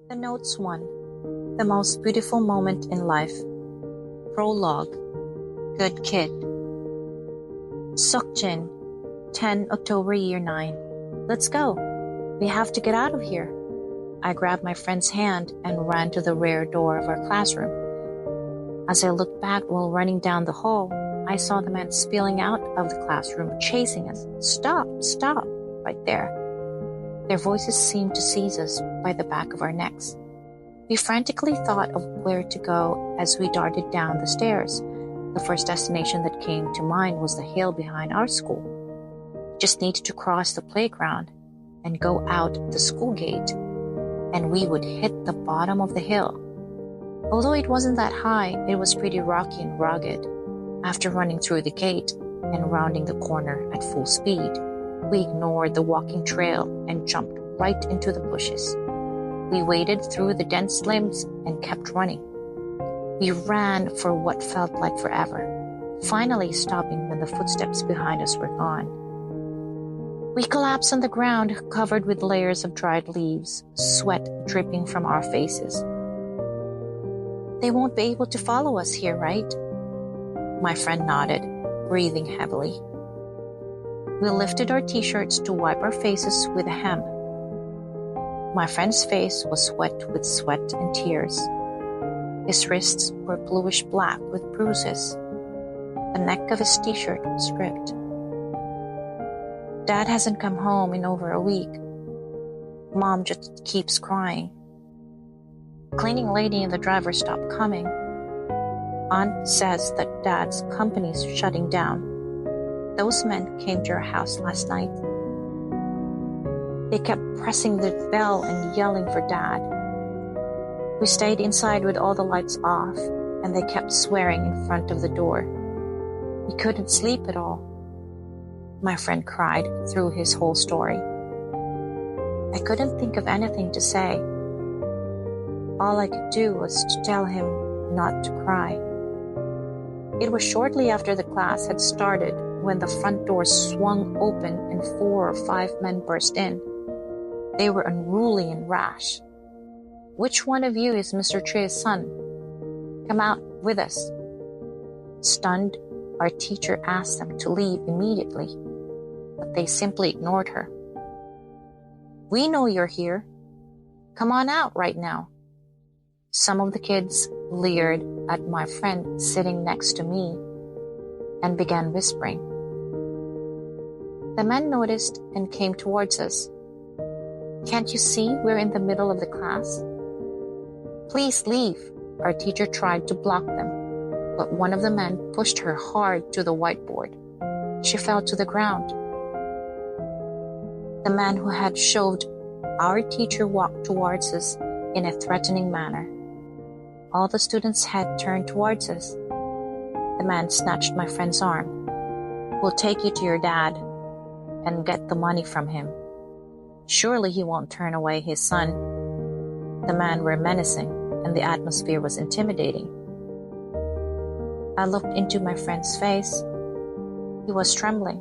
The notes 1. The most beautiful moment in life. Prologue. Good kid. Seokjin, 10 October year 9. Let's go. We have to get out of here. I grabbed my friend's hand and ran to the rear door of our classroom. As I looked back while running down the hall, I saw the men spilling out of the classroom, chasing us. Stop, stop, right there. Their voices seemed to seize us by the back of our necks. We frantically thought of where to go as we darted down the stairs. The first destination that came to mind was the hill behind our school. We just needed to cross the playground and go out the school gate, and we would hit the bottom of the hill. Although it wasn't that high, it was pretty rocky and rugged. After running through the gate and rounding the corner at full speed, we ignored the walking trail and jumped right into the bushes. We waded through the dense limbs and kept running. We ran for what felt like forever, finally stopping when the footsteps behind us were gone. We collapsed on the ground, covered with layers of dried leaves, sweat dripping from our faces. They won't be able to follow us here, right? My friend nodded, breathing heavily. We lifted our t-shirts to wipe our faces with a hem. My friend's face was wet with sweat and tears. His wrists were bluish black with bruises. The neck of his t-shirt was ripped. Dad hasn't come home in over a week. Mom just keeps crying. The cleaning lady and the driver stopped coming. Aunt says that Dad's company's shutting down. Those men came to our house last night. They kept pressing the bell and yelling for Dad. We stayed inside with all the lights off, and they kept swearing in front of the door. We couldn't sleep at all. My friend cried through his whole story. I couldn't think of anything to say. All I could do was to tell him not to cry. It was shortly after the class had started when the front door swung open and 4 or 5 men burst in. They were unruly and rash. Which one of you is Mr. Tre's son? Come out with us. Stunned, our teacher asked them to leave immediately, but they simply ignored her. We know you're here. Come on out right now. Some of the kids leered at my friend sitting next to me and began whispering. The men noticed and came towards us. Can't you see we're in the middle of the class? Please leave. Our teacher tried to block them, but one of the men pushed her hard to the whiteboard. She fell to the ground. The man who had shoved our teacher walked towards us in a threatening manner. All the students' heads turned towards us. The man snatched my friend's arm. We'll take you to your dad and get the money from him. Surely he won't turn away his son. The men were menacing, and the atmosphere was intimidating. I looked into my friend's face. He was trembling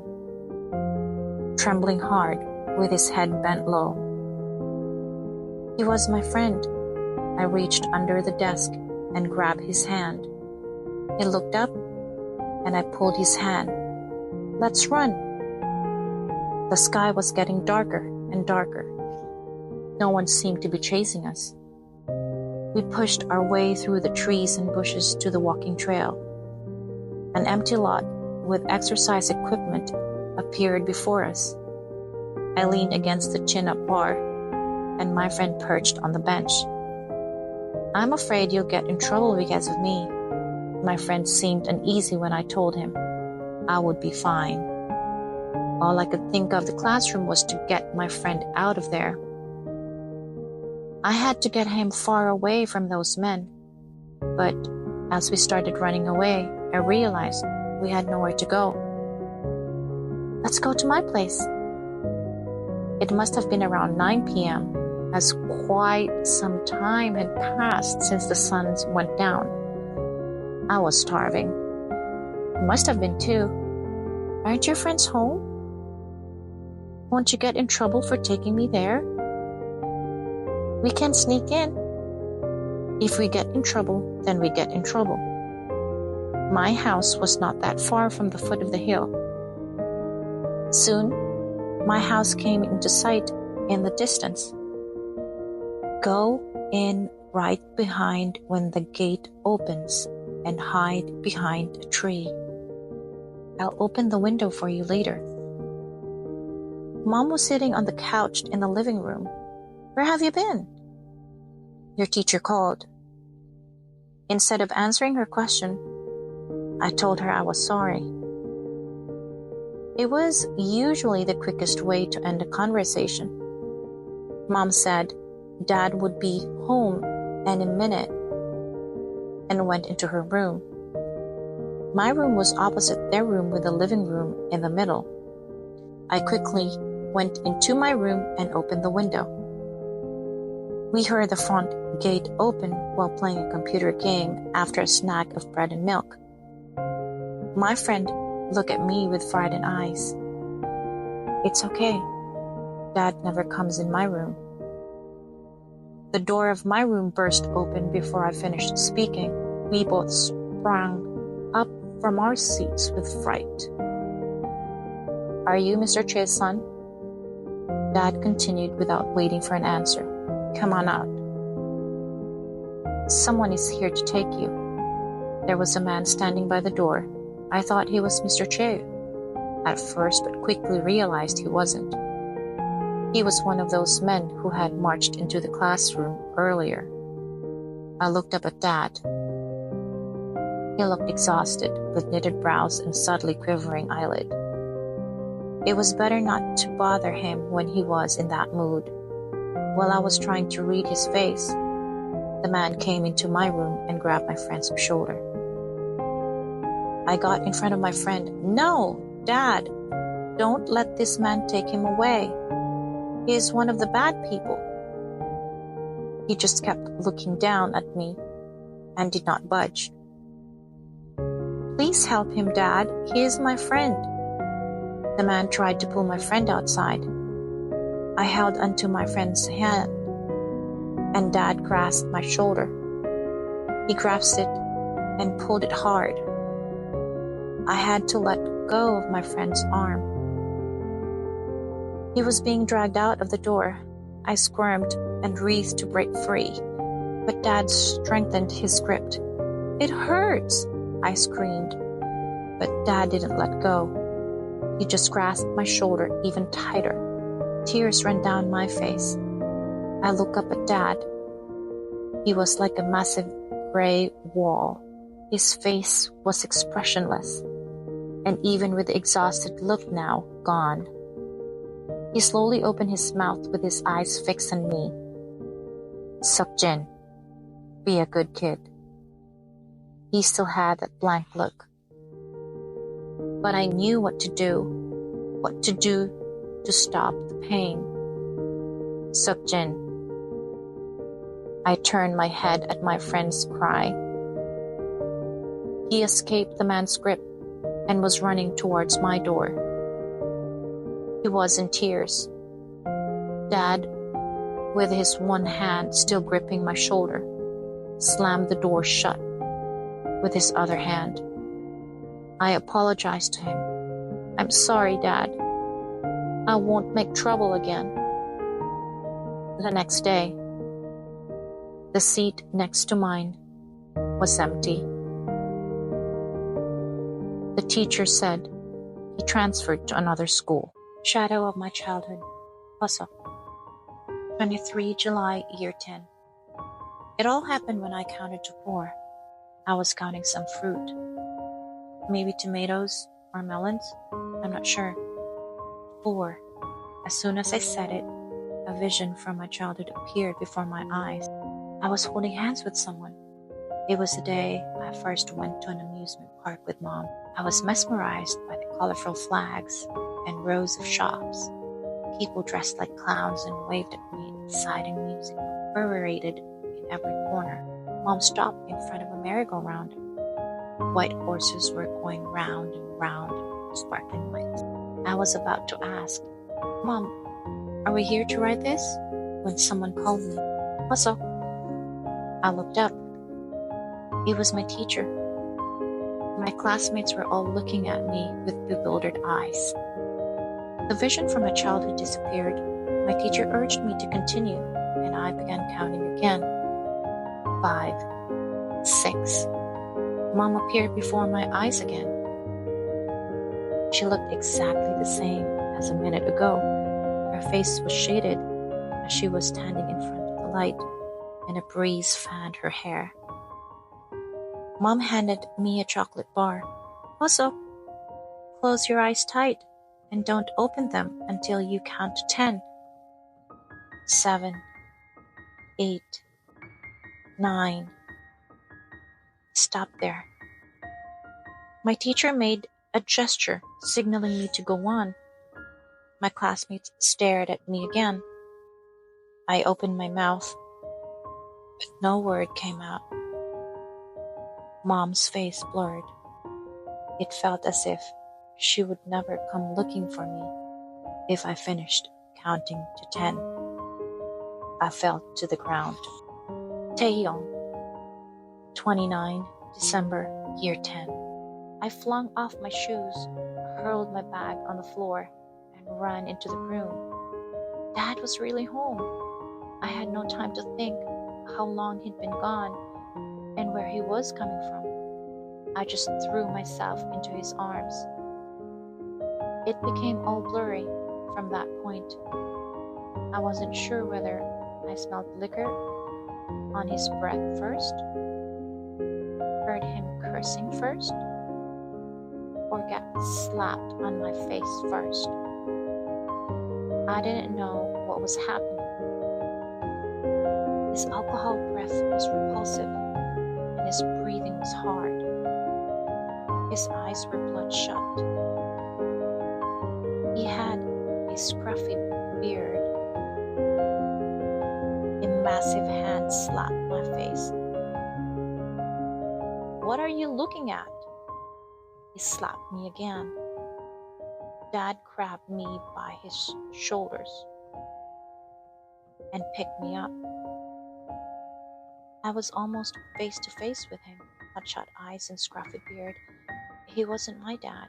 hard, with his head bent low. He was my friend. I reached under the desk and grabbed his hand. He looked up, and I pulled his hand. Let's run. The sky was getting darker and darker. No one seemed to be chasing us. We pushed our way through the trees and bushes to the walking trail. An empty lot with exercise equipment appeared before us. I leaned against the chin-up bar, and my friend perched on the bench. I'm afraid you'll get in trouble because of me. My friend seemed uneasy when I told him I would be fine. All I could think of the classroom was to get my friend out of there. I had to get him far away from those men. But as we started running away, I realized we had nowhere to go. Let's go to my place. It must have been around 9 p.m., as quite some time had passed since the sun went down. I was starving. You must have been too. Aren't your friends home? Won't you get in trouble for taking me there? We can sneak in. If we get in trouble, then we get in trouble. My house was not that far from the foot of the hill. Soon, my house came into sight in the distance. Go in right behind when the gate opens and hide behind a tree. I'll open the window for you later. Mom was sitting on the couch in the living room. Where have you been? Your teacher called. Instead of answering her question, I told her I was sorry. It was usually the quickest way to end a conversation. Mom said Dad would be home any minute and went into her room. My room was opposite their room with the living room in the middle. I quickly went into my room and opened the window. We heard the front gate open while playing a computer game after a snack of bread and milk. My friend looked at me with frightened eyes. It's okay. Dad never comes in my room. The door of my room burst open before I finished speaking. We both sprang up from our seats with fright. Are you Mr. Che's son? Dad continued without waiting for an answer. Come on out. Someone is here to take you. There was a man standing by the door. I thought he was Mr. Che at first, but quickly realized he wasn't. He was one of those men who had marched into the classroom earlier. I looked up at Dad. He looked exhausted, with knitted brows and subtly quivering eyelid. It was better not to bother him when he was in that mood. While I was trying to read his face, the man came into my room and grabbed my friend's shoulder. I got in front of my friend. No, Dad, don't let this man take him away. He is one of the bad people. He just kept looking down at me and did not budge. Please help him, Dad. He is my friend. The man tried to pull my friend outside. I held onto my friend's hand, and Dad grasped my shoulder. He grasped it and pulled it hard. I had to let go of my friend's arm. He was being dragged out of the door. I squirmed and writhed to break free, but Dad strengthened his grip. It hurts, I screamed, but Dad didn't let go. He just grasped my shoulder even tighter. Tears ran down my face. I looked up at Dad. He was like a massive gray wall. His face was expressionless, and even with the exhausted look now gone. He slowly opened his mouth with his eyes fixed on me. Sukjin, be a good kid. He still had that blank look. But I knew what to do to stop the pain. Sukjin. I turned my head at my friend's cry. He escaped the man's grip and was running towards my door. He was in tears. Dad, with his one hand still gripping my shoulder, slammed the door shut with his other hand. I apologized to him. I'm sorry, Dad. I won't make trouble again. The next day, the seat next to mine was empty. The teacher said he transferred to another school. Shadow of my childhood. Pasok. 23 July, year 10. It all happened when I counted to 4. I was counting some fruit. Maybe tomatoes or melons? I'm not sure. 4. As soon as I said it, a vision from my childhood appeared before my eyes. I was holding hands with someone. It was the day I first went to an amusement park with Mom. I was mesmerized by the colorful flags and rows of shops. People dressed like clowns and waved at me, exciting music reverberated in every corner. Mom stopped in front of a merry-go-round. White horses were going round and round in sparkling lights. I was about to ask, Mom, are we here to ride this? When someone called me. Also, I looked up. It was my teacher. My classmates were all looking at me with bewildered eyes. The vision from my childhood disappeared. My teacher urged me to continue, and I began counting again. 5, 6. Mom appeared before my eyes again. She looked exactly the same as a minute ago. Her face was shaded as she was standing in front of the light, and a breeze fanned her hair. Mom handed me a chocolate bar. Also, close your eyes tight and don't open them until you count to 10. 7, 8, 9. Stop there. My teacher made a gesture signaling me to go on. My classmates stared at me again. I opened my mouth, but no word came out. Mom's face blurred. It felt as if she would never come looking for me if I finished counting to 10. I fell to the ground. Taeyong, 29 December, year 10. I flung off my shoes, hurled my bag on the floor, and ran into the room. Dad was really home. I had no time to think how long he'd been gone and where he was coming from. I just threw myself into his arms. It became all blurry from that point. I wasn't sure whether I smelled liquor on his breath first, heard him cursing first, or got slapped on my face first. I didn't know what was happening. His alcohol breath was repulsive, and his breathing was hard. His eyes were bloodshot. He had a scruffy beard. A massive hand slapped my face. "What are you looking at?" He slapped me again. Dad grabbed me by his shoulders and picked me up. I was almost face to face with him, bloodshot eyes and scruffy beard. He wasn't my dad.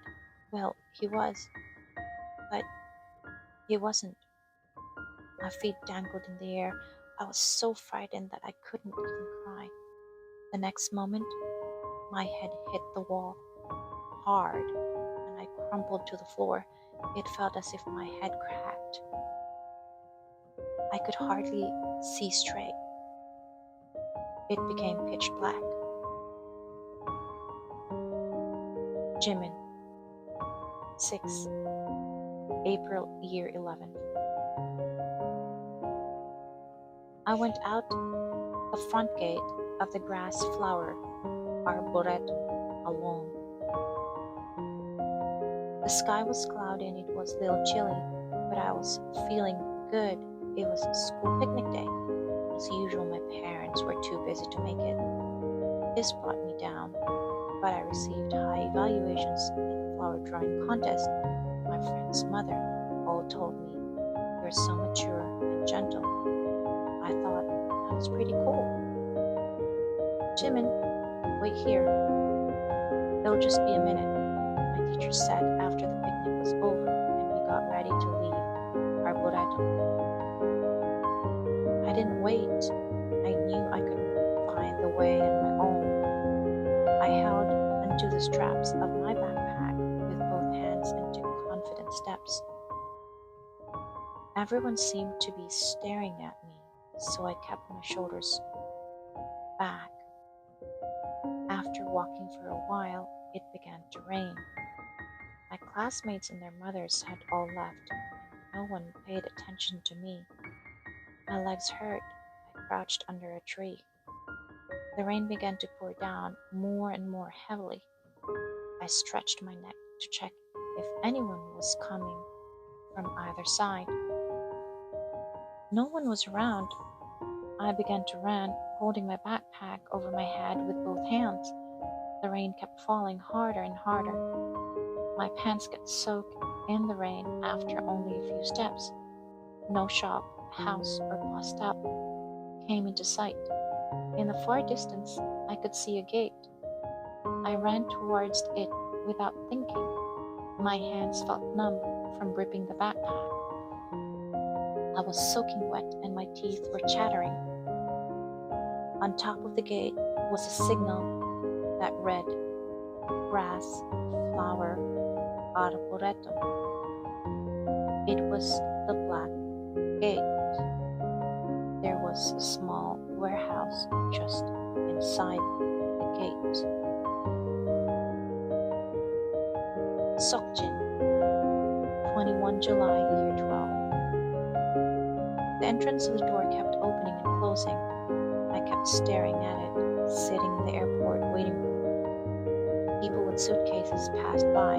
Well, he was, but he wasn't. My feet dangled in the air. I was so frightened that I couldn't even cry. The next moment, my head hit the wall hard, and I crumpled to the floor. It felt as if my head cracked. I could hardly see straight. It became pitch black. Jimin, 6 April, year 11. I went out the front gate of the grass flower arboretum alone. The sky was cloudy and it was a little chilly, but I was feeling good. It was school picnic day. As usual, my parents were too busy to make it. This brought me down, but I received high evaluations in the flower drawing contest. My friend's mother all told me, "You're so mature and gentle." I thought that was pretty cool. "Jimin, wait here. It'll just be a minute," my teacher said after the picnic was over and we got ready to leave Arboretum. I didn't wait. I knew I couldn't find the way on my own. I held onto the straps of my backpack with both hands and took confident steps. Everyone seemed to be staring at me, so I kept my shoulders back. After walking for a while, it began to rain. My classmates and their mothers had all left, and no one paid attention to me. My legs hurt. I crouched under a tree. The rain began to pour down more and more heavily. I stretched my neck to check if anyone was coming from either side. No one was around. I began to run, holding my backpack over my head with both hands. The rain kept falling harder and harder. My pants got soaked in the rain after only a few steps. No shop, house, or bus stop came into sight. In the far distance, I could see a gate. I ran towards it without thinking. My hands felt numb from gripping the backpack. I was soaking wet and my teeth were chattering. On top of the gate was a signal that read, "Grass, flower, arboretum." It was the Black Gate. There was a small warehouse just inside the gate. Seokjin, 21 July, year 12. The entrance of the door kept opening and closing. I kept staring at it, sitting in the airport waiting room. People with suitcases passed by,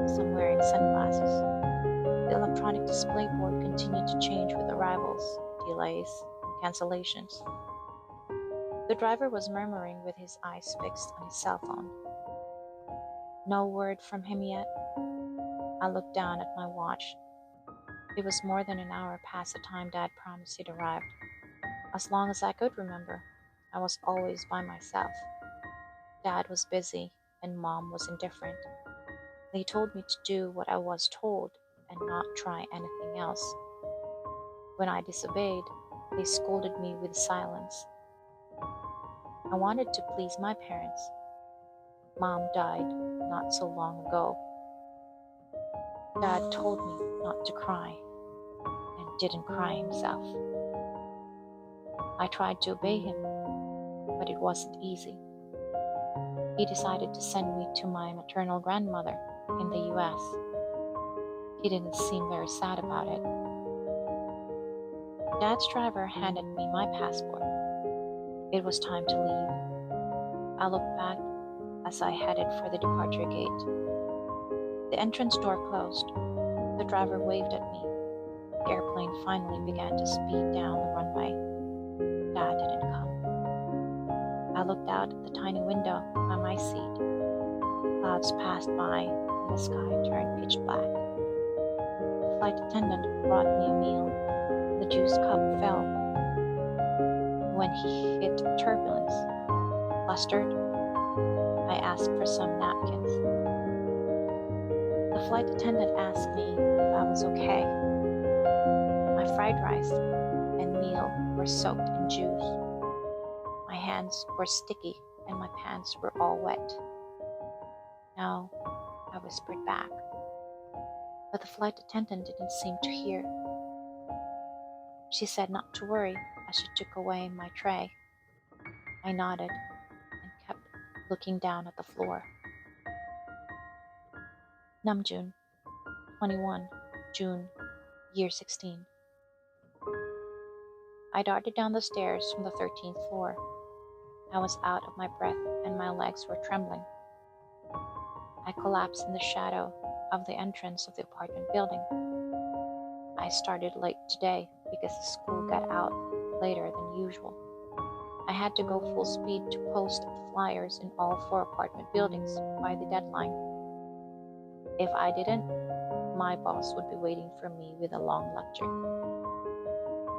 some wearing sunglasses. The electronic display board continued to change with arrivals, delays, and cancellations. The driver was murmuring with his eyes fixed on his cell phone. No word from him yet. I looked down at my watch. It was more than an hour past the time Dad promised he'd arrived. As long as I could remember, I was always by myself. Dad was busy and Mom was indifferent. They told me to do what I was told and not try anything else. When I disobeyed, they scolded me with silence. I wanted to please my parents. Mom died not so long ago. Dad told me not to cry and didn't cry himself. I tried to obey him, but it wasn't easy. He decided to send me to my maternal grandmother in the US. He didn't seem very sad about it. Dad's driver handed me my passport. It was time to leave. I looked back as I headed for the departure gate. The entrance door closed. The driver waved at me. The airplane finally began to speed down the runway. Dad didn't come. I looked out at the tiny window by my seat. Clouds passed by and the sky turned pitch black. The flight attendant brought me a meal. The juice cup fell when he hit turbulence. Flustered, I asked for some napkins. The flight attendant asked me if I was okay. My fried rice and meal were soaked in juice. My hands were sticky and my pants were all wet. "No," I whispered back. But the flight attendant didn't seem to hear. She said not to worry as she took away my tray. I nodded and kept looking down at the floor. Namjoon, 21 June, year 16. I darted down the stairs from the 13th floor. I was out of my breath and my legs were trembling. I collapsed in the shadow of the entrance of the apartment building. I started late today because the school got out later than usual. I had to go full speed to post flyers in all 4 apartment buildings by the deadline. If I didn't, my boss would be waiting for me with a long lecture.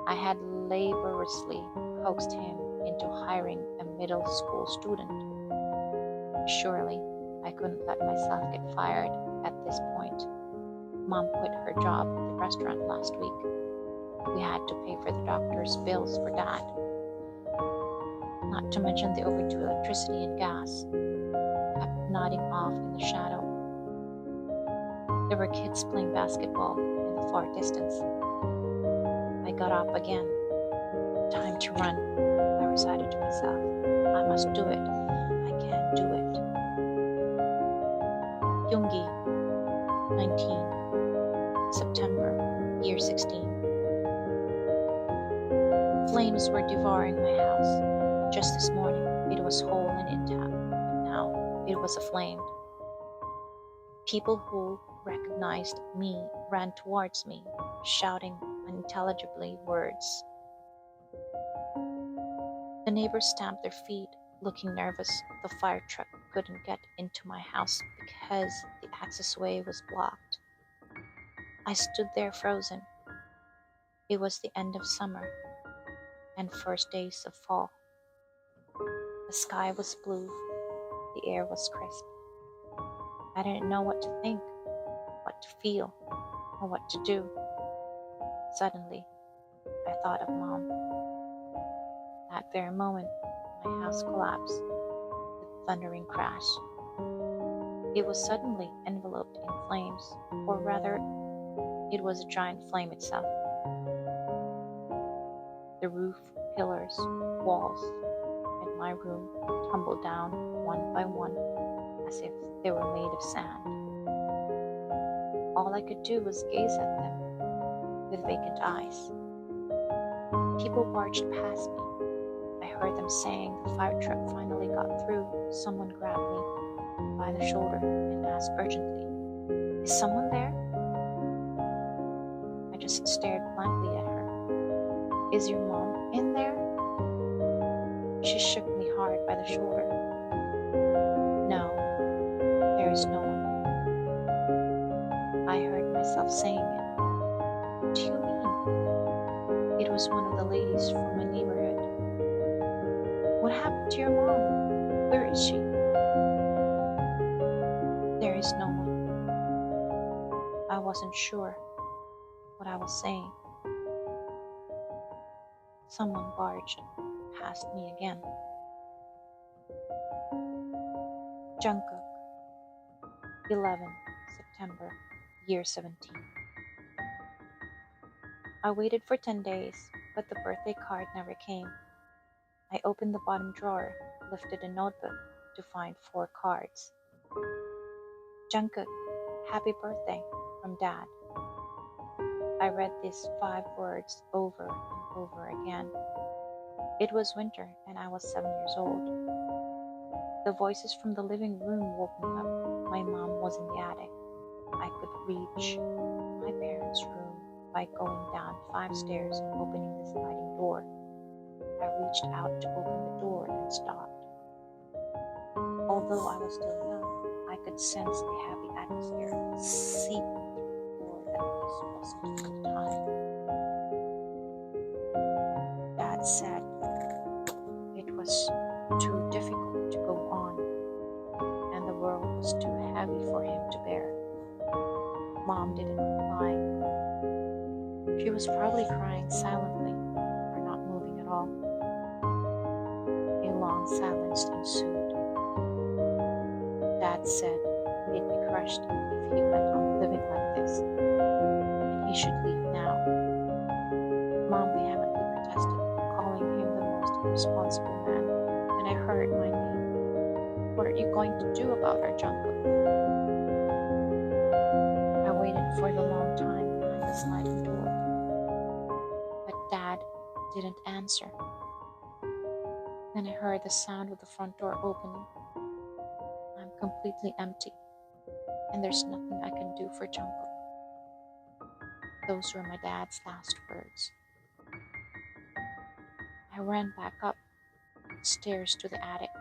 I had laboriously coaxed him into hiring a middle school student. Surely, I couldn't let myself get fired at this point. Mom quit her job at the restaurant last week. We had to pay for the doctor's bills for Dad. Not to mention the overdue electricity and gas. I kept nodding off in the shadow. There were kids playing basketball in the far distance. I got up again. Time to run, I recited to myself. I must do it. I can do it. Yoongi, 19, September, year 16. Flames were devouring my house. Just this morning, it was whole and intact, but now it was aflame. People who recognized me ran towards me, shouting unintelligibly words. The neighbors stamped their feet, looking nervous. The fire truck couldn't get into my house because the accessway was blocked. I stood there frozen. It was the end of summer. and first days of fall. The sky was blue, the air was crisp. I didn't know what to think, what to feel, or what to do. Suddenly, I thought of Mom. That very moment, my house collapsed with a thundering crash. It was suddenly enveloped in flames, or rather, it was a giant flame itself. The roof, pillars, walls, and my room tumbled down one by one as if they were made of sand. All I could do was gaze at them with vacant eyes. People barged past me. I heard them saying the fire truck finally got through. Someone grabbed me by the shoulder and asked urgently, "Is someone there?" I just stared blankly at her. "Is your mom in there?" She shook me hard by the shoulder. "No, there is no one." I heard myself saying it. "What do you mean?" It was one of the ladies from my neighborhood. "What happened to your mom? Where is she?" "There is no one." I wasn't sure what I was saying. Someone barged past me again. Jungkook, 11 September, year 17. I waited for 10 days, but the birthday card never came. I opened the bottom drawer, lifted a notebook to find 4 cards. "Jungkook, happy birthday from Dad." I read these 5 words over and over again. It was winter and I was 7 years old. The voices from the living room woke me up. My mom was in the attic. I could reach my parents' room by going down 5 stairs and opening the sliding door. I reached out to open the door and stopped. Although I was still young, I could sense the heavy atmosphere seeping through the door that this wasn't the time. Dad said it was too difficult to go on, and the world was too heavy for him to bear. Mom didn't reply. She was probably crying silently or not moving at all. A long silence ensued. Dad said he'd be crushed if he went on living like this, and he should leave now. Mom vehemently protested, calling him the most irresponsible man, and I heard my name. "What are you going to do about her, Jungkook?" I waited for the long time behind the sliding door, but Dad didn't answer. Then I heard the sound of the front door opening. I'm completely empty, and there's nothing I can do for Jungkook. Those were my dad's last words. I ran back up the stairs to the attic.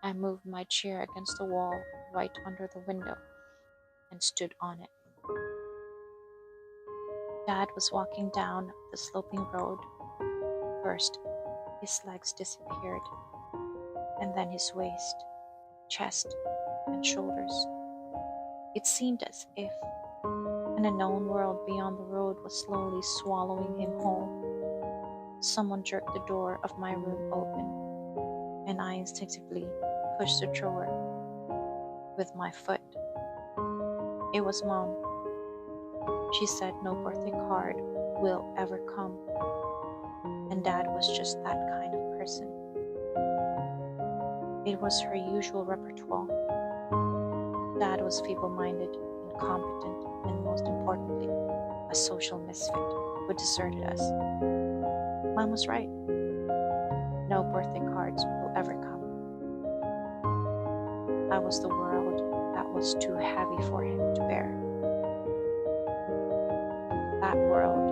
I moved my chair against the wall right under the window and stood on it. Dad was walking down the sloping road. First, his legs disappeared, and then his waist, chest, and shoulders. It seemed as if an unknown world beyond the road was slowly swallowing him whole. Someone jerked the door of my room open, and I instinctively pushed the drawer with my foot. It was Mom. She said no birthday card will ever come, and Dad was just that kind of person. It was her usual repertoire. Dad was feeble-minded, incompetent, and most importantly, a social misfit who deserted us. Mom was right. No birthday cards will ever come. I was the world that was too heavy for him to bear. That world